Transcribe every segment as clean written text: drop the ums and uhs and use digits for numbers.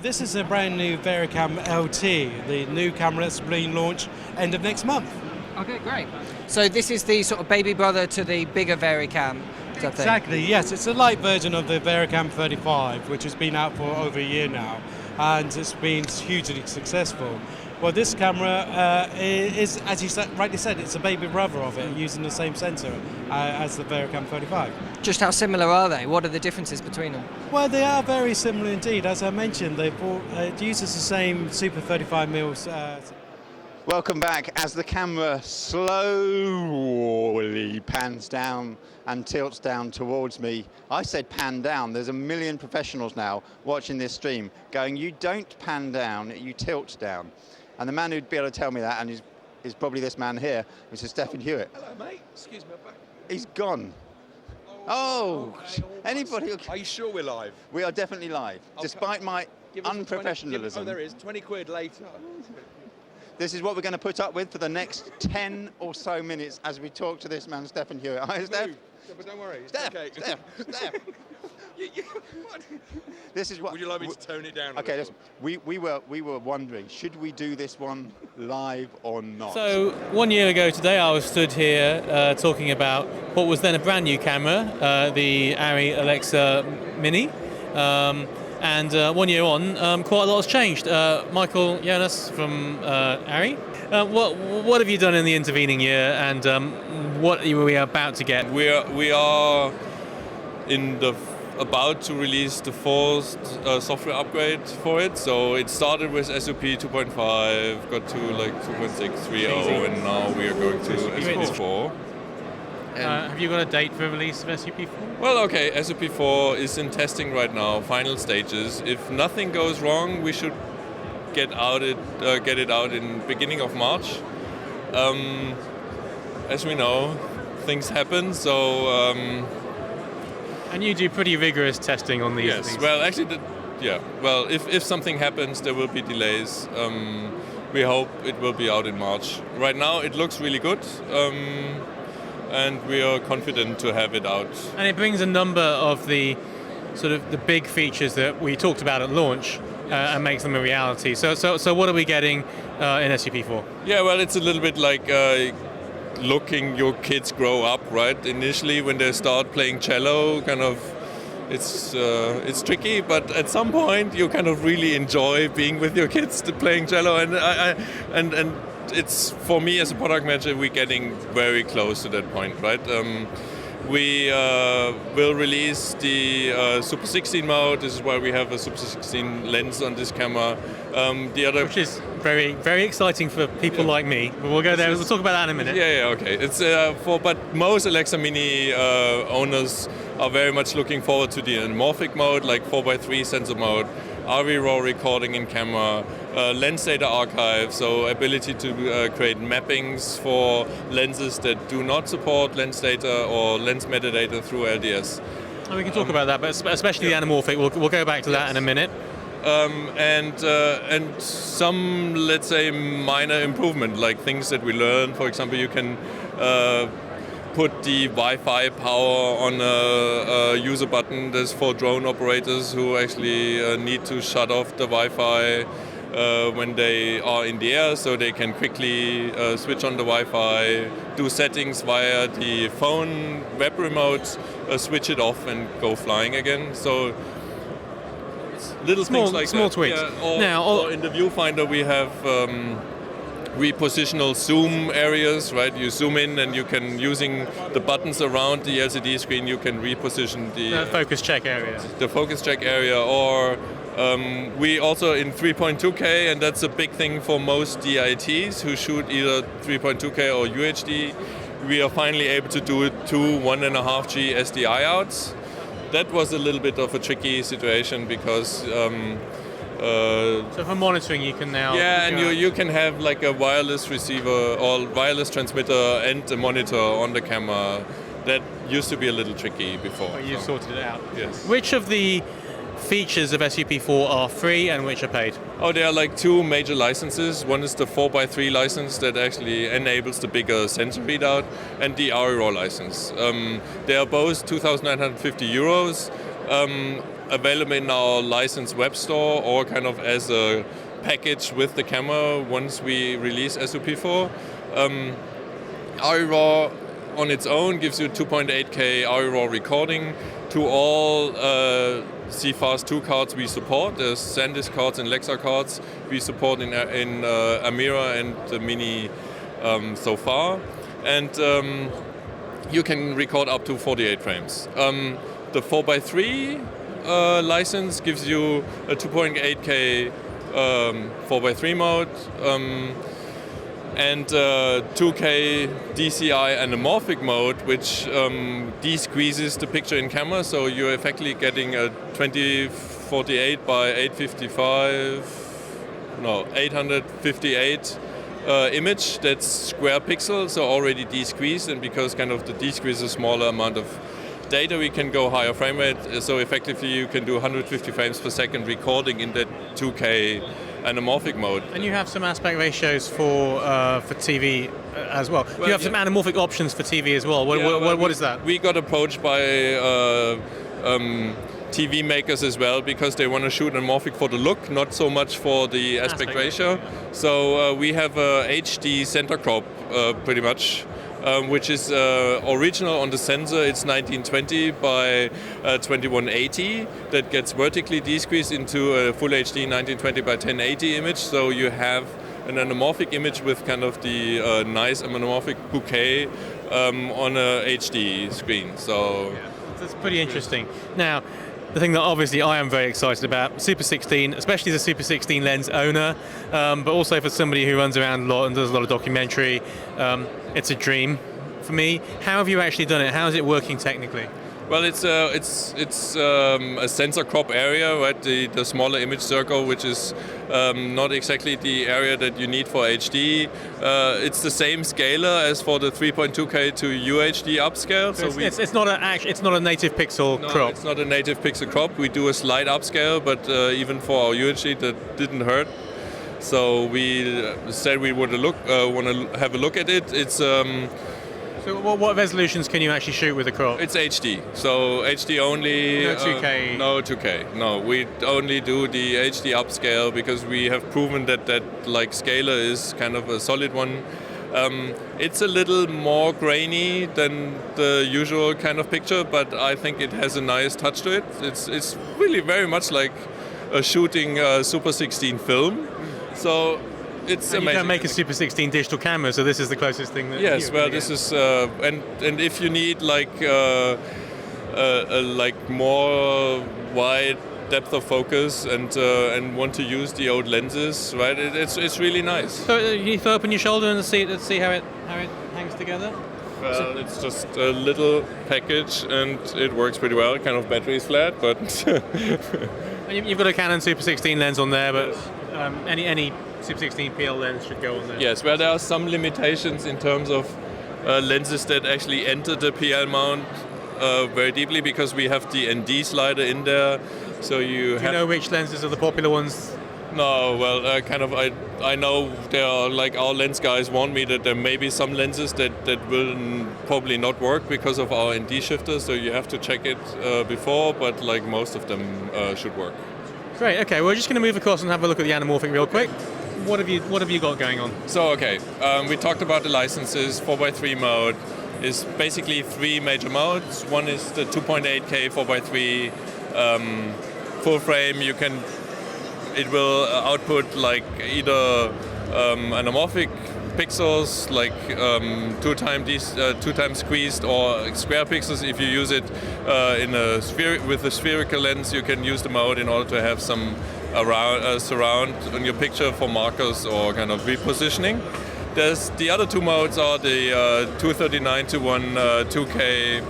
This is a brand new VariCam LT, the new camera that's being launched end of next month. Okay, great. So this is the sort of baby brother to the bigger VariCam. Exactly, yes. It's a light version of the VariCam 35, which has been out for over a year now, and it's been hugely successful. Well, this camera is, as you rightly said, it's a baby brother of it, using the same sensor as the VariCam 35. Just how similar are they? What are the differences between them? Well, they are very similar indeed. As I mentioned, it uses the same Super 35mm. Welcome back. As the camera slowly pans down and tilts down towards me, I said pan down. There's a million professionals now watching this stream going, you don't pan down, you tilt down. And the man who'd be able to tell me that, and is probably this man here, Mr. Stephen Hewitt. Hello, mate. Excuse me, I'm back. He's gone. Oh, okay, anybody? Are you sure we're live? We are definitely live, despite my unprofessionalism. Oh, there is. 20 quid later. This is what we're going to put up with for the next 10 or so minutes as we talk to this man, Stephen Hewitt. Hi, Steph. But don't worry. It's Steph, okay. Steph. What? This is what. Would you like me to tone it down? Okay, listen. We were wondering, should we do this one live or not? So 1 year ago today, I was stood here talking about what was then a brand new camera, the Arri Alexa Mini. And 1 year on, quite a lot has changed. Michael Jonas from Arri, what have you done in the intervening year, and what are we about to get? We are about to release the fourth software upgrade for it. So it started with SOP 2.5, got to like 2.630, and now we are going to SOP 4. Have you got a date for release of SOP4? Well, okay, SOP4 is in testing right now, final stages. If nothing goes wrong, we should get it out in beginning of March. As we know, things happen, so... and you do pretty rigorous testing on these? Yes, well, actually, well, if something happens, there will be delays. We hope it will be out in March. Right now, it looks really good. And we are confident to have it out. And it brings a number of the sort of the big features that we talked about at launch and makes them a reality. So what are we getting in SUP4? Yeah, well, it's a little bit like looking your kids grow up, right? Initially, when they start playing cello, kind of, it's tricky, but at some point you kind of really enjoy being with your kids playing cello, and it's, for me as a product manager, we're getting very close to that point, right? We will release the Super 16 mode. This is why we have a Super 16 lens on this camera. Which is very, very exciting for people like me. But we'll go there. We'll talk about that in a minute. Yeah, okay. It's but most Alexa Mini owners are very much looking forward to the anamorphic mode, like 4x3 sensor mode, RV RAW recording in camera, lens data archive, so ability to create mappings for lenses that do not support lens data or lens metadata through LDS. We can talk about that, but especially the anamorphic. We'll go back to that in a minute. And some, let's say, minor improvement, like things that we learned. For example, you can put the Wi-Fi power on a user button. That's for drone operators who actually need to shut off the Wi-Fi when they are in the air, so they can quickly switch on the Wi-Fi, do settings via the phone web remote, switch it off and go flying again. So little things like small that. tweaks. Yeah, or in the viewfinder we have repositional zoom areas, right? You zoom in and you can, using the buttons around the LCD screen, you can reposition the focus check area. The focus check area, or we also in 3.2K, and that's a big thing for most DITs who shoot either 3.2K or UHD. We are finally able to do 2 1.5G SDI outs. That was a little bit of a tricky situation because so for monitoring you can now... Yeah, and you can have like a wireless receiver or wireless transmitter and a monitor on the camera. That used to be a little tricky before. But you sorted it out. Yes. Which of the features of SUP4 are free and which are paid? Oh, there are like 2 major licenses. One is the 4x3 license that actually enables the bigger sensor readout, and the RE RAW license. They are both 2,950 euros. available in our licensed web store or kind of as a package with the camera once we release SOP4. ARRI on its own gives you 2.8K ARRI recording to all CFast 2 cards we support. There's SanDisk cards and Lexar cards we support in Amira and the Mini so far. And you can record up to 48 frames. The 4x3 license gives you a 2.8K 4x3 mode and 2K DCI anamorphic mode, which de-squeezes the picture in camera, so you're effectively getting a 2048 by 858 image that's square pixels, so already de-squeezed, and because kind of the de-squeeze is a smaller amount of data, we can go higher frame rate, so effectively you can do 150 frames per second recording in that 2K anamorphic mode. And you have some aspect ratios for TV as well. You have some anamorphic options for TV as well. What is that? We got approached by TV makers as well because they want to shoot anamorphic for the look, not so much for the aspect ratio. So we have a HD center crop pretty much. Which is original on the sensor. It's 1920 by 2180 that gets vertically de-squeezed into a full HD 1920 by 1080 image. So you have an anamorphic image with kind of the nice anamorphic bouquet on a HD screen. So that's pretty interesting. Now, the thing that obviously I am very excited about, Super 16, especially as a Super 16 lens owner, but also for somebody who runs around a lot and does a lot of documentary, it's a dream for me. How have you actually done it? How is it working technically? Well, it's a sensor crop area, right? The smaller image circle, which is not exactly the area that you need for HD. It's the same scaler as for the 3.2K to UHD upscale. So it's not a native pixel crop. It's not a native pixel crop. We do a slight upscale, but even for our UHD, that didn't hurt. So we said we would want to have a look at it. It's so what resolutions can you actually shoot with a crop? It's HD, so HD only. No 2K? No 2K, no. We only do the HD upscale because we have proven that like scaler is kind of a solid one. It's a little more grainy than the usual kind of picture, but I think it has a nice touch to it. It's really very much like a shooting Super 16 film. So it's amazing. You don't make a Super 16 digital camera, so this is the closest thing that. Yes, well, this is and if you need like more wide depth of focus and want to use the old lenses, right? It's really nice. So you throw open your shoulder and see how it hangs together. Well, it's just a little package and it works pretty well. Kind of battery is flat, but. You've got a Canon Super 16 lens on there, but any Super 16 PL lens should go on there. Yes, well, there are some limitations in terms of lenses that actually enter the PL mount very deeply because we have the ND slider in there. So Do you know which lenses are the popular ones? No, well, I know there are, like, our lens guys warn me that there may be some lenses that will probably not work because of our ND shifter, so you have to check it before, but like most of them should work. Great, okay, we're just going to move across and have a look at the anamorphic real quick. What have you got going on? So, okay, we talked about the licenses. 4x3 mode is basically three major modes. One is the 2.8K 4x3 full frame. It will output like either anamorphic pixels, like two times squeezed, or square pixels. If you use it with a spherical lens, you can use the mode in order to have some surround on your picture for markers or kind of repositioning. The other two modes are the 239:1 2K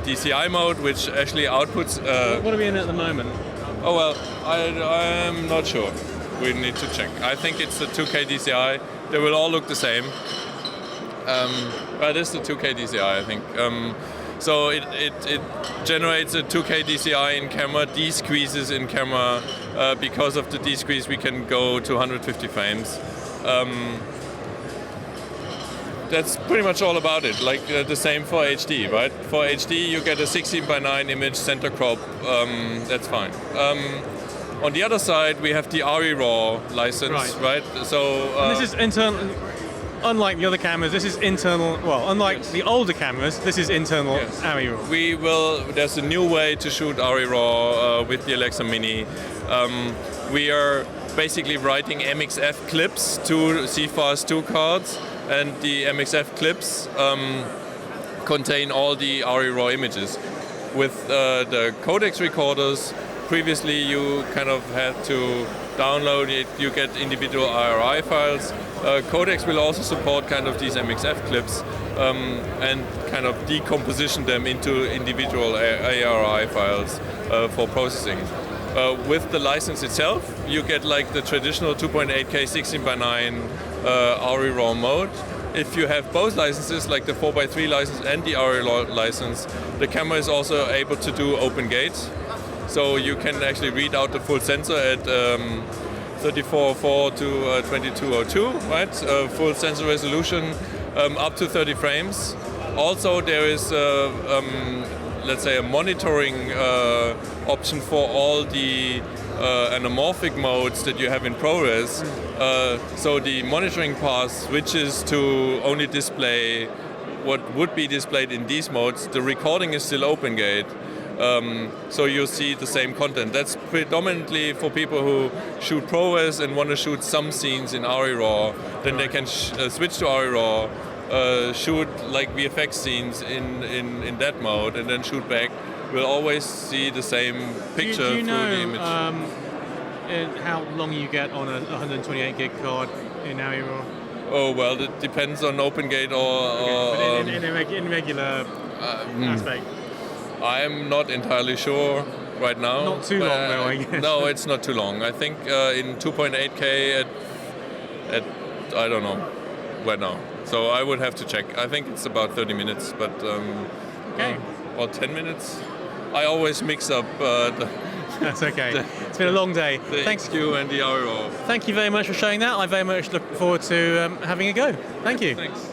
DCI mode, which actually outputs. What are we in at the moment? Oh, well, I'm not sure. We need to check. I think it's the 2K DCI. They will all look the same. But it's the 2K DCI, I think. So it generates a 2K DCI in camera, de-squeezes in camera. Because of the de-squeeze, we can go to 150 frames. that's pretty much all about it. Like the same for HD, right? For HD, you get a 16:9 image center crop. That's fine. On the other side, we have the ARRI RAW license, right? So And this is internal. Unlike the other cameras, this is internal. Well, unlike the older cameras, this is internal ARRI RAW. There's a new way to shoot ARRI RAW with the Alexa Mini. We are basically writing MXF clips to CFast 2 cards, and the MXF clips contain all the ARRI RAW images. With the codex recorders, previously you kind of had to download it, you get individual ARI files. Codex will also support kind of these MXF clips and kind of decomposition them into individual ARI files for processing. With the license itself, you get like the traditional 2.8K 16:9 ARRI RAW mode. If you have both licenses, like the 4:3 license and the ARRI RAW license, the camera is also able to do open gate. So you can actually read out the full sensor at 34:4 to 22:02, right? Full sensor resolution, up to 30 frames. Also, there is, let's say, a monitoring option for all the anamorphic modes that you have in ProRes. So the monitoring path switches to only display what would be displayed in these modes. The recording is still open gate. So you see the same content. That's predominantly for people who shoot ProRes and want to shoot some scenes in ARRI RAW. Then they can switch to ARRI RAW, shoot like VFX scenes in that mode, and then shoot back. We'll always see the same picture do you through know, the image. How long you get on a 128 gig card in ARRI RAW? Oh well, it depends on OpenGate or But in regular aspect. I'm not entirely sure right now. Not too long though, I guess. No, it's not too long. I think in 2.8K at I don't know where now. So I would have to check. I think it's about 30 minutes, but or 10 minutes. I always mix up That's okay. It's been a long day. Thanks you and the ARRI RAW. Thank you very much for showing that. I very much look forward to having a go. Thank you. Thanks.